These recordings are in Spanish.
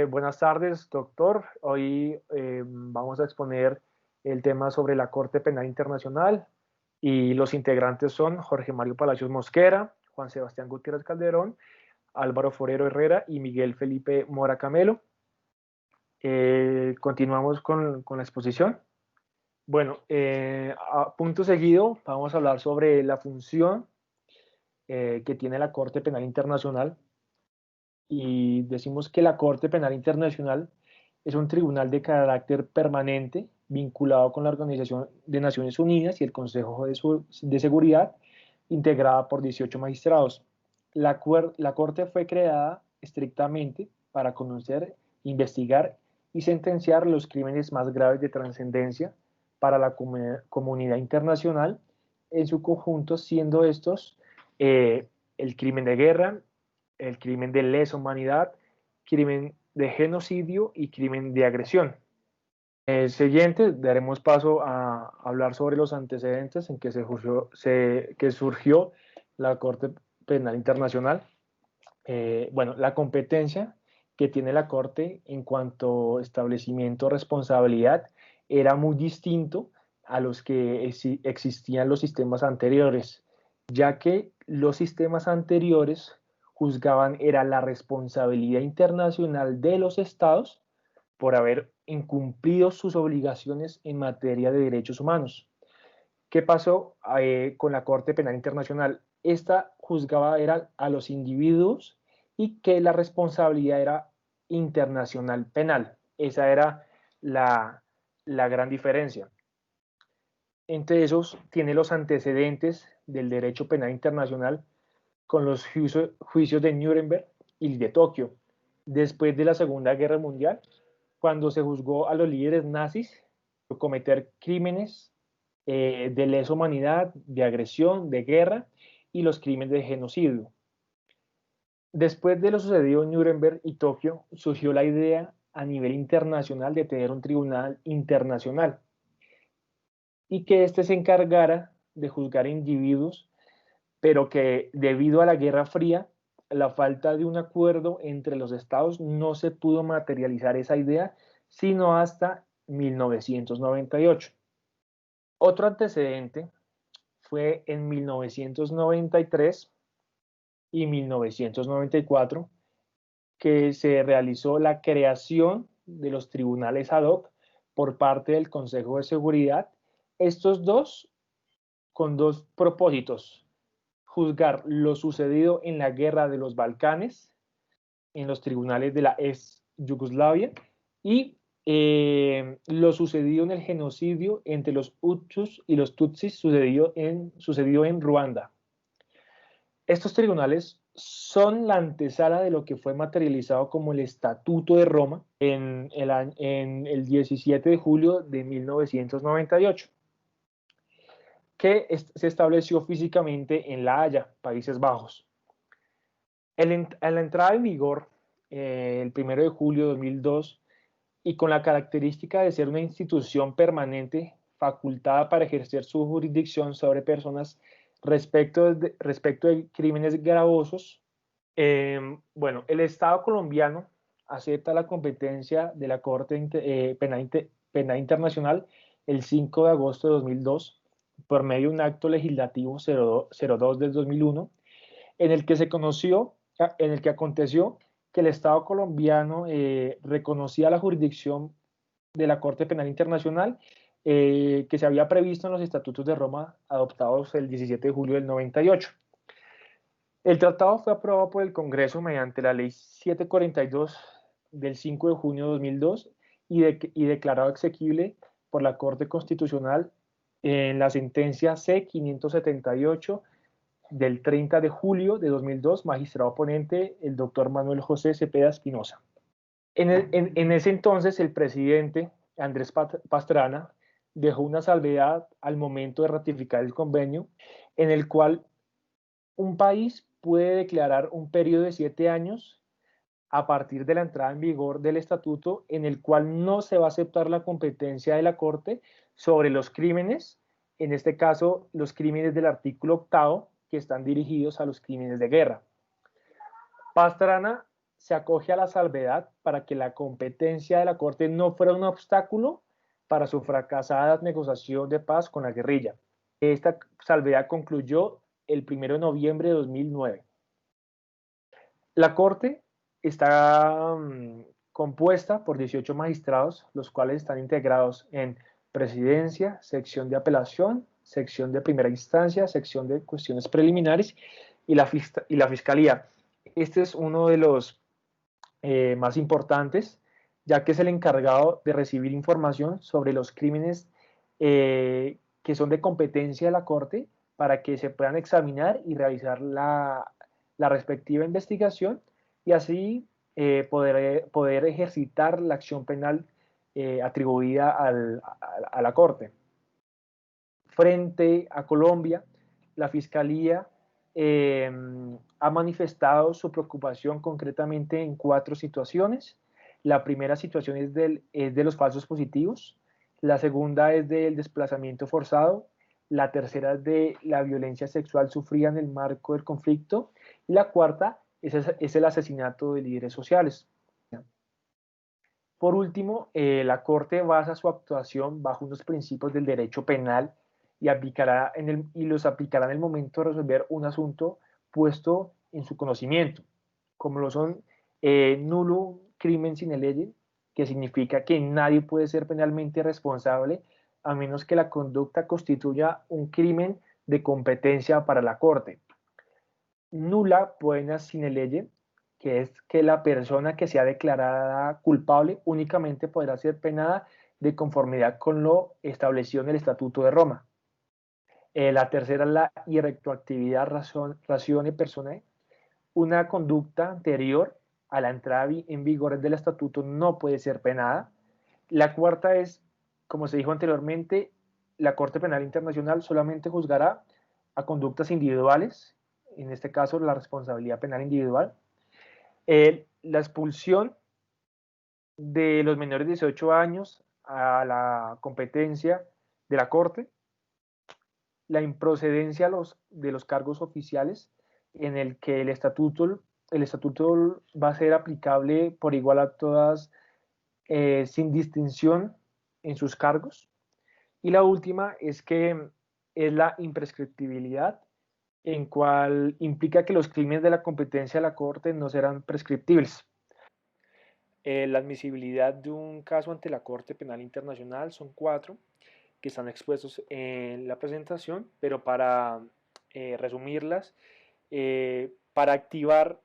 Buenas tardes, doctor. Hoy vamos a exponer el tema sobre la Corte Penal Internacional y los integrantes son Jorge Mario Palacios Mosquera, Juan Sebastián Gutiérrez Calderón, Álvaro Forero Herrera y Miguel Felipe Mora Camelo. Continuamos con la exposición. Bueno, a punto seguido vamos a hablar sobre la función que tiene la Corte Penal Internacional. Y decimos que la Corte Penal Internacional es un tribunal de carácter permanente vinculado con la Organización de Naciones Unidas y el Consejo de Seguridad, integrada por 18 magistrados. La Corte fue creada estrictamente para conocer, investigar y sentenciar los crímenes más graves de trascendencia para la comunidad internacional en su conjunto, siendo estos el crimen de guerra, el crimen de lesa humanidad, crimen de genocidio y crimen de agresión. Siguiente, daremos paso a hablar sobre los antecedentes en que surgió la Corte Penal Internacional. Bueno, la competencia que tiene la Corte en cuanto a establecimiento de responsabilidad era muy distinto a los que existían los sistemas anteriores, ya que los sistemas anteriores juzgaban era la responsabilidad internacional de los estados por haber incumplido sus obligaciones en materia de derechos humanos. ¿Qué pasó con la Corte Penal Internacional? Esta juzgaba era a los individuos y que la responsabilidad era internacional penal. Esa era la gran diferencia. Entre esos tiene los antecedentes del derecho penal internacional con los juicios de Nuremberg y de Tokio, después de la Segunda Guerra Mundial, cuando se juzgó a los líderes nazis por cometer crímenes de lesa humanidad, de agresión, de guerra y los crímenes de genocidio. Después de lo sucedido en Nuremberg y Tokio, surgió la idea a nivel internacional de tener un tribunal internacional y que éste se encargara de juzgar individuos, pero que debido a la Guerra Fría, la falta de un acuerdo entre los estados, no se pudo materializar esa idea, sino hasta 1998. Otro antecedente fue en 1993 y 1994, que se realizó la creación de los tribunales ad hoc por parte del Consejo de Seguridad, estos dos con dos propósitos: juzgar lo sucedido en la guerra de los Balcanes, en los tribunales de la ex Yugoslavia, y lo sucedido en el genocidio entre los Hutus y los Tutsis sucedido en Ruanda. Estos tribunales son la antesala de lo que fue materializado como el Estatuto de Roma en el 17 de julio de 1998, que se estableció físicamente en La Haya, Países Bajos. A la entrada en vigor, el 1 de julio de 2002, y con la característica de ser una institución permanente facultada para ejercer su jurisdicción sobre personas respecto de crímenes gravosos, bueno, el Estado colombiano acepta la competencia de la Corte Penal Internacional el 5 de agosto de 2002 por medio de un acto legislativo 02 del 2001, en el que aconteció que el Estado colombiano reconocía la jurisdicción de la Corte Penal Internacional que se había previsto en los Estatutos de Roma adoptados el 17 de julio del 98. El tratado fue aprobado por el Congreso mediante la Ley 742 del 5 de junio de 2002 y declarado exequible por la Corte Constitucional en la sentencia C-578 del 30 de julio de 2002, magistrado ponente el doctor Manuel José Cepeda Espinosa. En ese entonces, el presidente Andrés Pastrana dejó una salvedad al momento de ratificar el convenio, en el cual un país puede declarar un periodo de 7 años a partir de la entrada en vigor del estatuto, en el cual no se va a aceptar la competencia de la Corte sobre los crímenes, en este caso los crímenes del artículo 8, que están dirigidos a los crímenes de guerra. Pastrana se acoge a la salvedad para que la competencia de la Corte no fuera un obstáculo para su fracasada negociación de paz con la guerrilla. Esta salvedad concluyó el 1 de noviembre de 2009. La Corte está compuesta por 18 magistrados, los cuales están integrados en presidencia, sección de apelación, sección de primera instancia, sección de cuestiones preliminares y la fiscalía. Este es uno de los más importantes, ya que es el encargado de recibir información sobre los crímenes que son de competencia de la Corte para que se puedan examinar y realizar la respectiva investigación y así poder ejercitar la acción penal atribuida a la Corte. Frente a Colombia, la Fiscalía ha manifestado su preocupación concretamente en 4 situaciones. La primera situación es de los falsos positivos, la segunda es del desplazamiento forzado, la tercera es de la violencia sexual sufrida en el marco del conflicto y la cuarta es el asesinato de líderes sociales. Por último, la Corte basa su actuación bajo unos principios del derecho penal y los aplicará en el momento de resolver un asunto puesto en su conocimiento, como lo son nulo crimen sine lege, que significa que nadie puede ser penalmente responsable a menos que la conducta constituya un crimen de competencia para la Corte. Nula poena sine lege, que es que la persona que sea declarada culpable únicamente podrá ser penada de conformidad con lo establecido en el Estatuto de Roma. La tercera es la irretroactividad ratione personae. Una conducta anterior a la entrada en vigor del Estatuto no puede ser penada. La cuarta es, como se dijo anteriormente, la Corte Penal Internacional solamente juzgará a conductas individuales, en este caso la responsabilidad penal individual. La expulsión de los menores de 18 años a la competencia de la Corte, la improcedencia de los cargos oficiales en el que el estatuto va a ser aplicable por igual a todas, sin distinción en sus cargos. Y la última es que es la imprescriptibilidad, en cual implica que los crímenes de la competencia de la Corte no serán prescriptibles. La admisibilidad de un caso ante la Corte Penal Internacional son 4 que están expuestos en la presentación, pero para resumirlas, para activar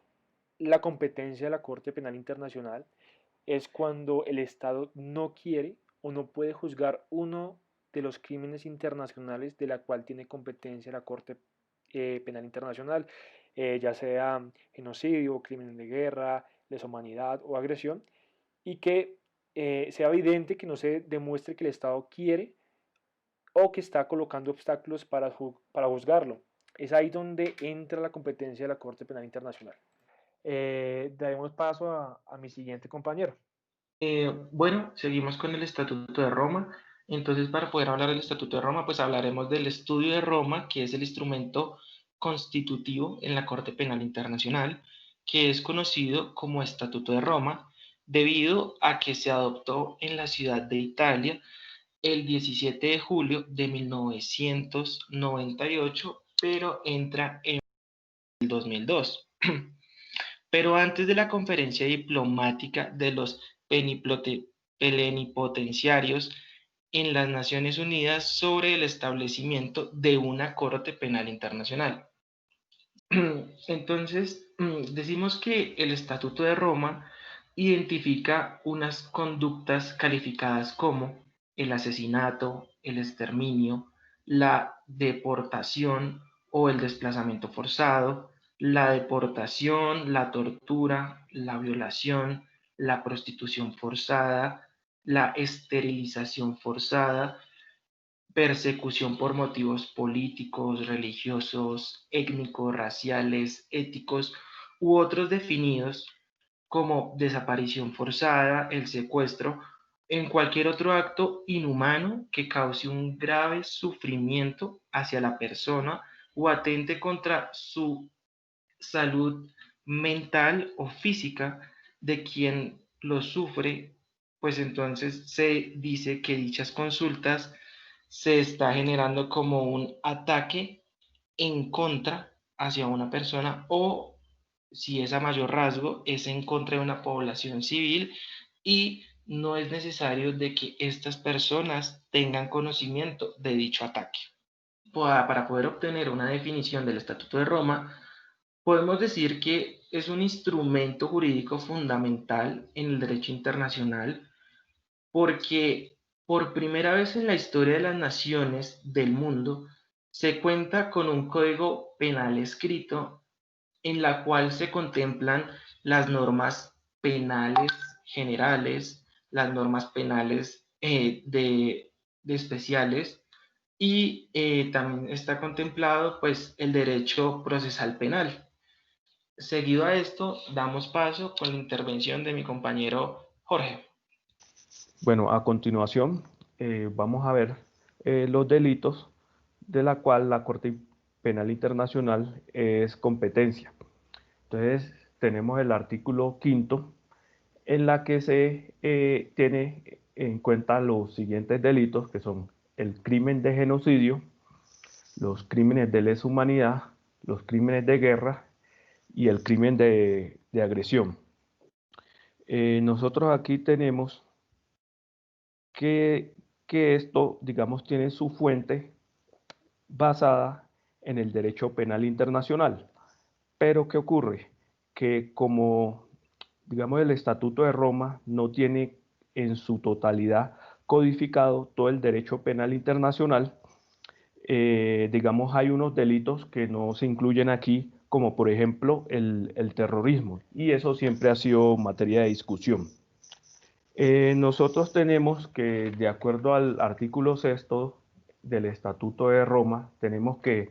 la competencia de la Corte Penal Internacional es cuando el Estado no quiere o no puede juzgar uno de los crímenes internacionales de la cual tiene competencia la Corte Penal Internacional, ya sea genocidio, crímenes de guerra, lesa humanidad o agresión, y que sea evidente que no se demuestre que el Estado quiere o que está colocando obstáculos para juzgarlo. Es ahí donde entra la competencia de la Corte Penal Internacional. Daremos paso a mi siguiente compañero. Bueno, seguimos con el Estatuto de Roma. Entonces, para poder hablar del Estatuto de Roma, pues hablaremos del Estudio de Roma, que es el instrumento constitutivo en la Corte Penal Internacional, que es conocido como Estatuto de Roma, debido a que se adoptó en la ciudad de Italia el 17 de julio de 1998, pero entra en el 2002. Pero antes de la conferencia diplomática de los plenipotenciarios en las Naciones Unidas sobre el establecimiento de una Corte Penal Internacional. Entonces, decimos que el Estatuto de Roma identifica unas conductas calificadas como el asesinato, el exterminio, la deportación o el desplazamiento forzado, la deportación, la tortura, la violación, la prostitución forzada, la esterilización forzada, persecución por motivos políticos, religiosos, étnicos, raciales, éticos u otros definidos como desaparición forzada, el secuestro, en cualquier otro acto inhumano que cause un grave sufrimiento hacia la persona o atente contra su salud mental o física de quien lo sufre, pues entonces se dice que dichas consultas se está generando como un ataque en contra hacia una persona, o si es a mayor rasgo, es en contra de una población civil, y no es necesario de que estas personas tengan conocimiento de dicho ataque. Para poder obtener una definición del Estatuto de Roma, podemos decir que es un instrumento jurídico fundamental en el derecho internacional, porque por primera vez en la historia de las naciones del mundo se cuenta con un código penal escrito en la cual se contemplan las normas penales generales, las normas penales de especiales, y también está contemplado pues el derecho procesal penal. Seguido a esto, damos paso con la intervención de mi compañero Jorge. Bueno, a continuación vamos a ver los delitos de la cual la Corte Penal Internacional es competencia. Entonces, tenemos el artículo 5 en la que se tiene en cuenta los siguientes delitos, que son el crimen de genocidio, los crímenes de lesa humanidad, los crímenes de guerra y el crimen de agresión. Nosotros aquí tenemos que, que esto, digamos, tiene su fuente basada en el derecho penal internacional. Pero ¿qué ocurre? Que como, digamos, el Estatuto de Roma no tiene en su totalidad codificado todo el derecho penal internacional, digamos, hay unos delitos que no se incluyen aquí, como por ejemplo el terrorismo, y eso siempre ha sido materia de discusión. Nosotros tenemos que, de acuerdo al artículo 6 del Estatuto de Roma, tenemos que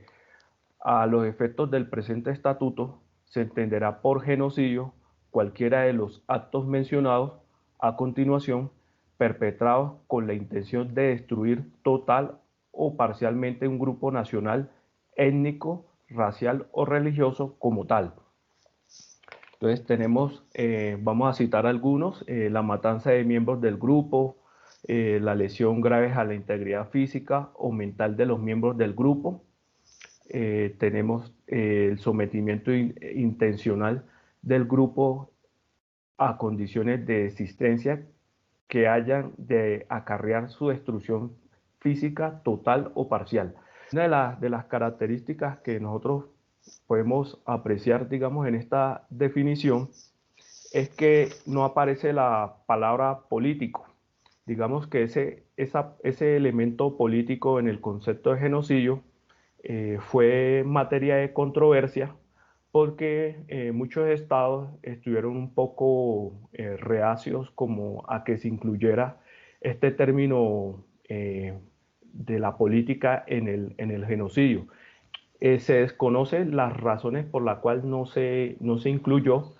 a los efectos del presente estatuto se entenderá por genocidio cualquiera de los actos mencionados a continuación perpetrados con la intención de destruir total o parcialmente un grupo nacional, étnico, racial o religioso como tal. Entonces tenemos, vamos a citar algunos, la matanza de miembros del grupo, la lesión grave a la integridad física o mental de los miembros del grupo. Tenemos el sometimiento intencional del grupo a condiciones de existencia que hayan de acarrear su destrucción física total o parcial. Una de las características que nosotros podemos apreciar, digamos, en esta definición es que no aparece la palabra político. Digamos que ese elemento político en el concepto de genocidio fue materia de controversia porque muchos estados estuvieron un poco reacios como a que se incluyera este término de la política en el genocidio. Se desconocen las razones por las cuales no se incluyó,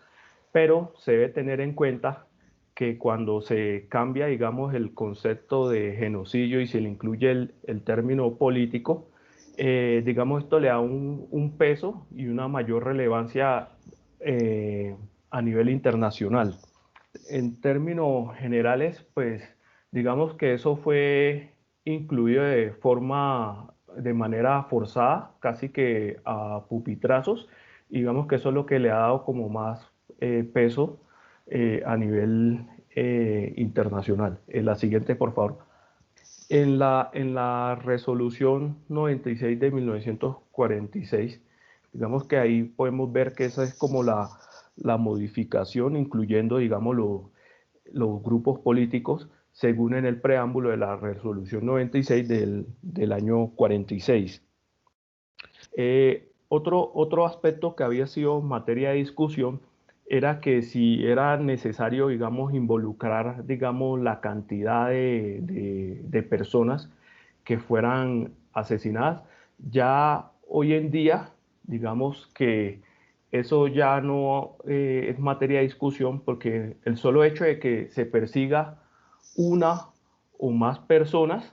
pero se debe tener en cuenta que cuando se cambia, digamos, el concepto de genocidio y se le incluye el término político, digamos, esto le da un peso y una mayor relevancia a nivel internacional. En términos generales, pues, digamos que eso fue incluido de manera forzada, casi que a pupitrazos, y digamos que eso es lo que le ha dado como más peso a nivel internacional. La siguiente, por favor. En la resolución 96 de 1946, digamos que ahí podemos ver que esa es como la modificación, incluyendo, digamos, los grupos políticos, según en el preámbulo de la resolución 96 del año 46. Otro aspecto que había sido materia de discusión era que si era necesario, digamos, involucrar, digamos, la cantidad de personas que fueran asesinadas. Ya hoy en día, digamos que eso ya no es materia de discusión porque el solo hecho de que se persiga una o más personas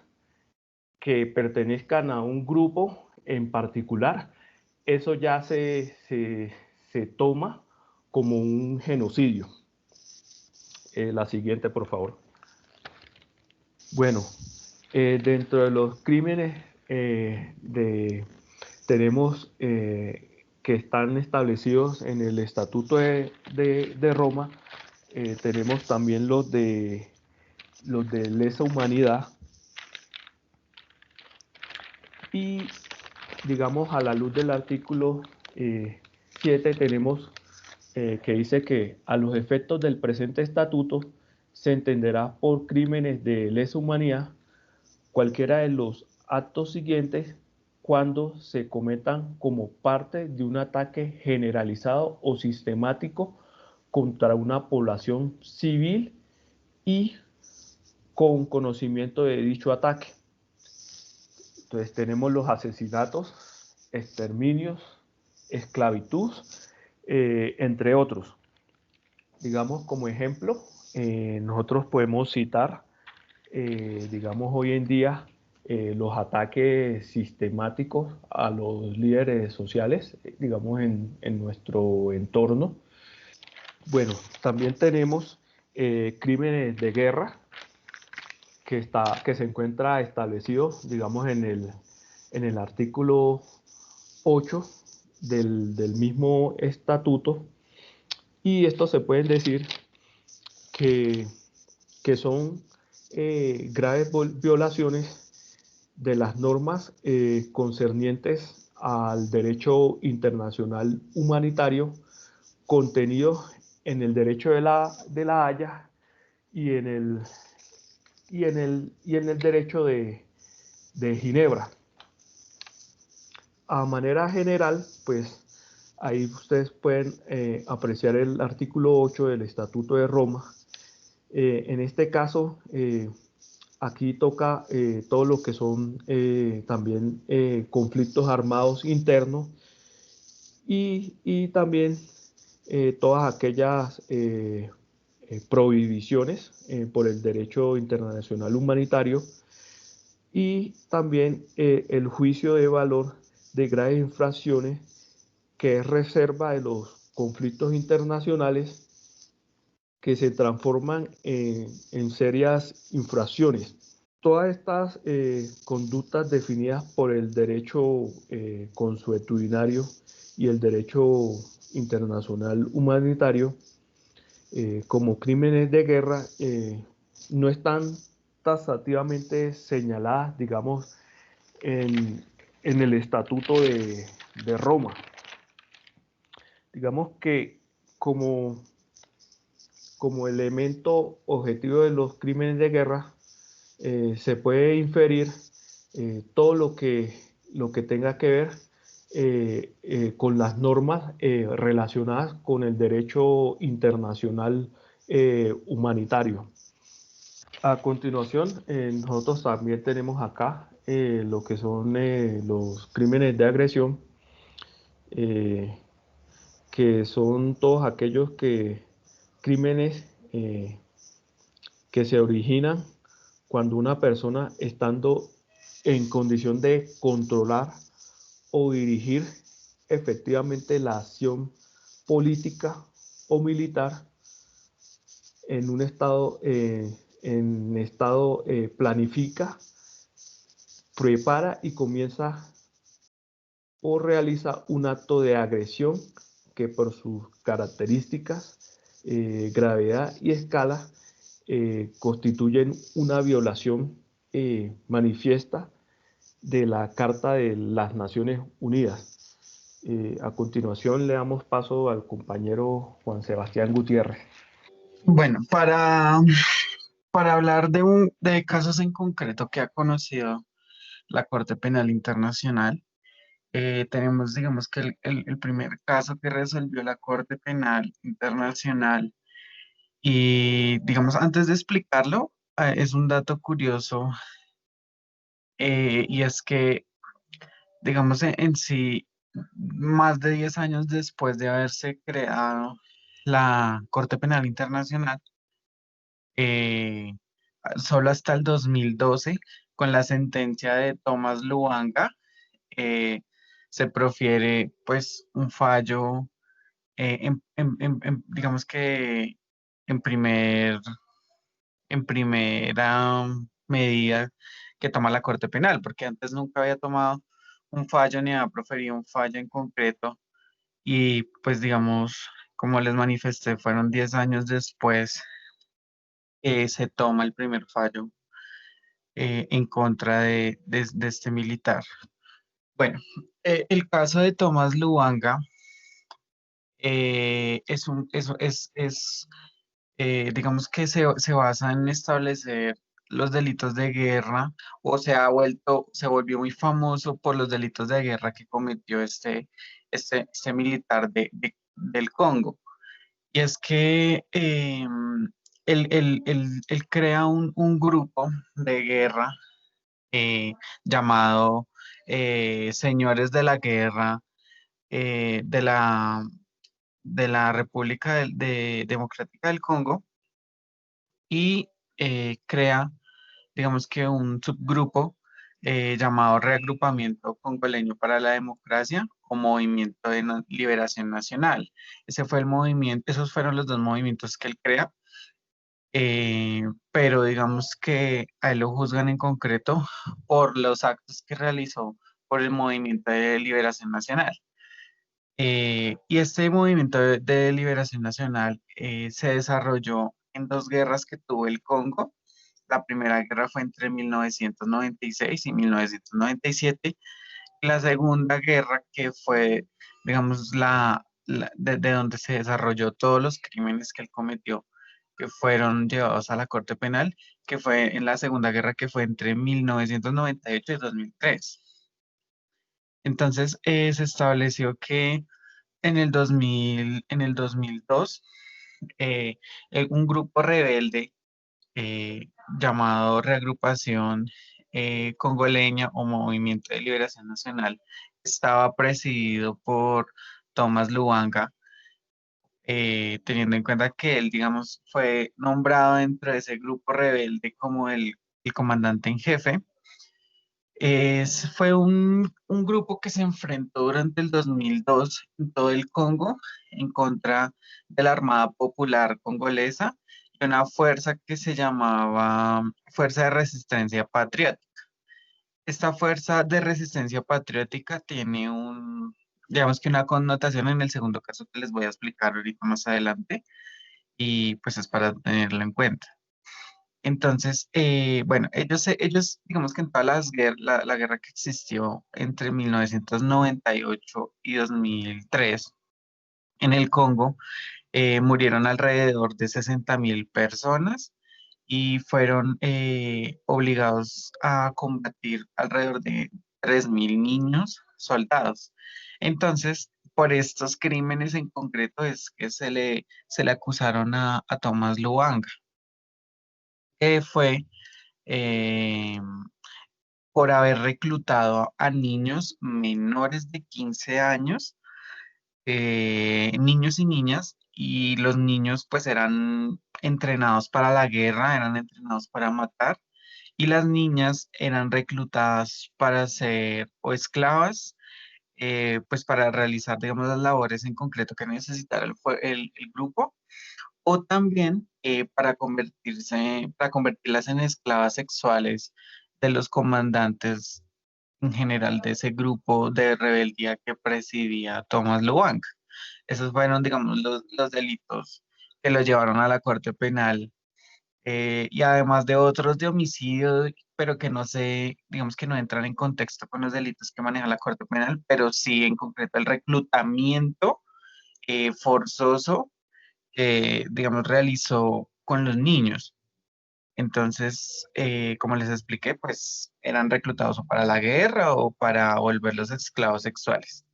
que pertenezcan a un grupo en particular, eso ya se toma como un genocidio. La siguiente, por favor. Bueno, dentro de los crímenes tenemos que están establecidos en el Estatuto de Roma, tenemos también los de lesa humanidad, y digamos a la luz del artículo 7 tenemos que dice que a los efectos del presente estatuto se entenderá por crímenes de lesa humanidad cualquiera de los actos siguientes cuando se cometan como parte de un ataque generalizado o sistemático contra una población civil y con conocimiento de dicho ataque. Entonces tenemos los asesinatos, exterminios, esclavitud, entre otros. Digamos, como ejemplo, nosotros podemos citar, digamos, hoy en día los ataques sistemáticos a los líderes sociales, digamos, en nuestro entorno. Bueno, también tenemos crímenes de guerra que se encuentra establecido, digamos, en el artículo 8 del mismo estatuto, y esto se pueden decir que son graves violaciones de las normas concernientes al derecho internacional humanitario contenido en el derecho de la Haya y en el derecho de Ginebra. A manera general, pues ahí ustedes pueden apreciar el artículo 8 del Estatuto de Roma. En este caso, aquí toca todo lo que son también conflictos armados internos y también todas aquellas prohibiciones por el derecho internacional humanitario, y también el juicio de valor de graves infracciones, que es reserva de los conflictos internacionales que se transforman en serias infracciones. Todas estas conductas definidas por el derecho consuetudinario y el derecho internacional humanitario como crímenes de guerra no están taxativamente señaladas, digamos, en el Estatuto de Roma. Digamos que como elemento objetivo de los crímenes de guerra se puede inferir todo lo que tenga que ver con las normas relacionadas con el derecho internacional humanitario. A continuación, nosotros también tenemos acá lo que son los crímenes de agresión, que son todos aquellos crímenes que se originan cuando una persona, estando en condición de controlar o dirigir efectivamente la acción política o militar en un estado, planifica, prepara y comienza o realiza un acto de agresión que por sus características, gravedad y escala constituyen una violación manifiesta de la Carta de las Naciones Unidas. A continuación le damos paso al compañero Juan Sebastián Gutiérrez. Bueno, para hablar de casos en concreto que ha conocido la Corte Penal Internacional, tenemos, digamos que el primer caso que resolvió la Corte Penal Internacional, y digamos, antes de explicarlo, es un dato curioso, y es que, digamos, en sí, más de 10 años después de haberse creado la Corte Penal Internacional, eh, solo hasta el 2012, con la sentencia de Thomas Lubanga, se profiere pues un fallo digamos que en en primera medida que toma la Corte Penal, porque antes nunca había tomado un fallo ni había proferido un fallo en concreto y pues digamos, como les manifesté, fueron 10 años después se toma el primer fallo en contra de este militar. Bueno, el caso de Tomás Luanga digamos que se basa en establecer los delitos de guerra o se volvió muy famoso por los delitos de guerra que cometió este militar del Congo. Y es que él crea un grupo de guerra llamado Señores de la Guerra eh, de la, de la República Democrática del Congo y crea, digamos que un subgrupo llamado Reagrupamiento Congoleño para la Democracia o Movimiento de Liberación Nacional. Ese fue el movimiento, esos fueron los dos movimientos que él crea, pero digamos que a él lo juzgan en concreto por los actos que realizó por el Movimiento de Liberación Nacional. Y este movimiento de liberación nacional se desarrolló en dos guerras que tuvo el Congo. La primera guerra fue entre 1996 y 1997. La segunda guerra, que fue, digamos, de donde se desarrolló todos los crímenes que él cometió, que fueron llevados a la Corte Penal, que fue en la segunda guerra que fue entre 1998 y 2003. Entonces, se estableció que en el 2002, eh, un grupo rebelde llamado Reagrupación Congoleña o Movimiento de Liberación Nacional estaba presidido por Thomas Luanga, teniendo en cuenta que él, digamos, fue nombrado dentro de ese grupo rebelde como el comandante en jefe. Fue un grupo que se enfrentó durante el 2002 en todo el Congo en contra de la Armada Popular Congolesa y una fuerza que se llamaba Fuerza de Resistencia Patriótica. Esta Fuerza de Resistencia Patriótica tiene digamos que una connotación en el segundo caso que les voy a explicar ahorita más adelante y pues es para tenerlo en cuenta. Entonces, bueno, ellos, digamos que en todas la guerra que existió entre 1998 y 2003 en el Congo, murieron alrededor de 60.000 personas y fueron obligados a combatir alrededor de 3.000 niños soldados. Entonces, por estos crímenes en concreto es que se le acusaron a Thomas Luanga, que fue eh, por haber reclutado a niños menores de 15 años, niños y niñas, y los niños pues eran entrenados para la guerra, eran entrenados para matar, y las niñas eran reclutadas para ser o esclavas, pues para realizar, digamos, las labores en concreto que necesitara el grupo, o también para convertirlas en esclavas sexuales de los comandantes en general de ese grupo de rebeldía que presidía Thomas Luanga. Esos fueron, digamos, los delitos que lo llevaron a la Corte Penal, y además de otros de homicidio, pero que no sé, digamos que no entran en contexto con los delitos que maneja la Corte Penal, pero sí en concreto el reclutamiento forzoso que, digamos, realizó con los niños. Entonces, como les expliqué, pues eran reclutados o para la guerra o para volverlos esclavos sexuales.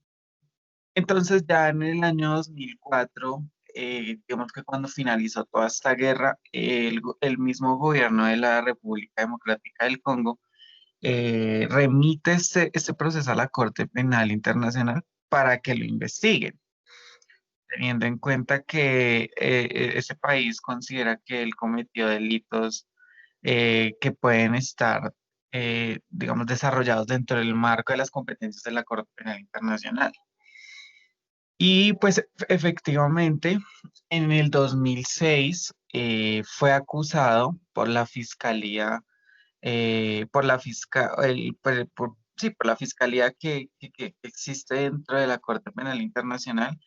Entonces, ya en el año 2004, digamos que cuando finalizó toda esta guerra, el mismo gobierno de la República Democrática del Congo remite este proceso a la Corte Penal Internacional para que lo investiguen, teniendo en cuenta que ese país considera que él cometió delitos que pueden estar, digamos, desarrollados dentro del marco de las competencias de la Corte Penal Internacional. Y pues efectivamente, en el 2006 fue acusado por la fiscalía, sí, por la fiscalía que existe dentro de la Corte Penal Internacional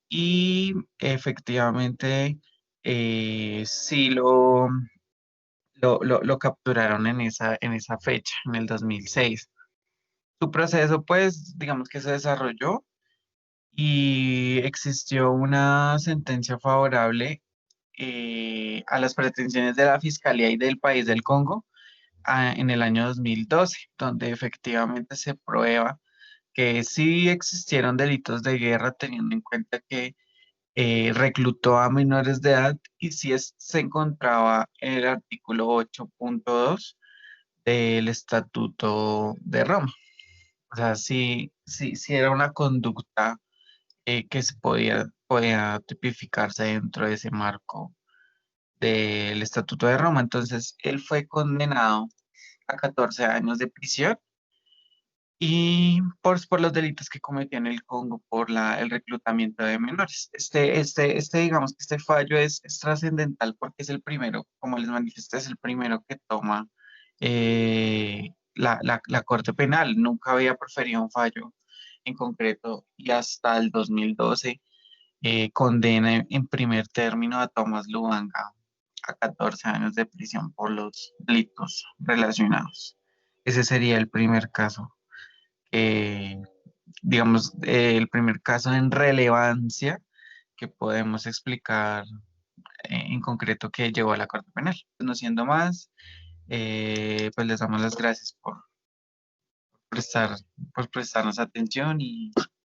y efectivamente sí lo capturaron en esa fecha, en el 2006. Su proceso, pues, digamos que se desarrolló y existió una sentencia favorable a las pretensiones de la Fiscalía y del país del Congo en el año 2012, donde efectivamente se prueba que sí existieron delitos de guerra, teniendo en cuenta que reclutó a menores de edad y sí se encontraba en el artículo 8.2 del Estatuto de Roma. O sea, sí era una conducta que podía tipificarse dentro de ese marco del Estatuto de Roma. Entonces, él fue condenado a 14 años de prisión y por los delitos que cometió en el Congo por el reclutamiento de menores. Digamos que este fallo es trascendental porque es el primero, como les manifesté, es el primero que toma la Corte Penal. Nunca había proferido un fallo en concreto y hasta el 2012 condena en primer término a Tomás Lubanga a 14 años de prisión por los delitos relacionados. Ese sería el primer caso, eh, digamos, el primer caso en relevancia que podemos explicar en concreto que llevó a la Corte Penal. No siendo más, pues les damos las gracias prestar, por prestarnos atención y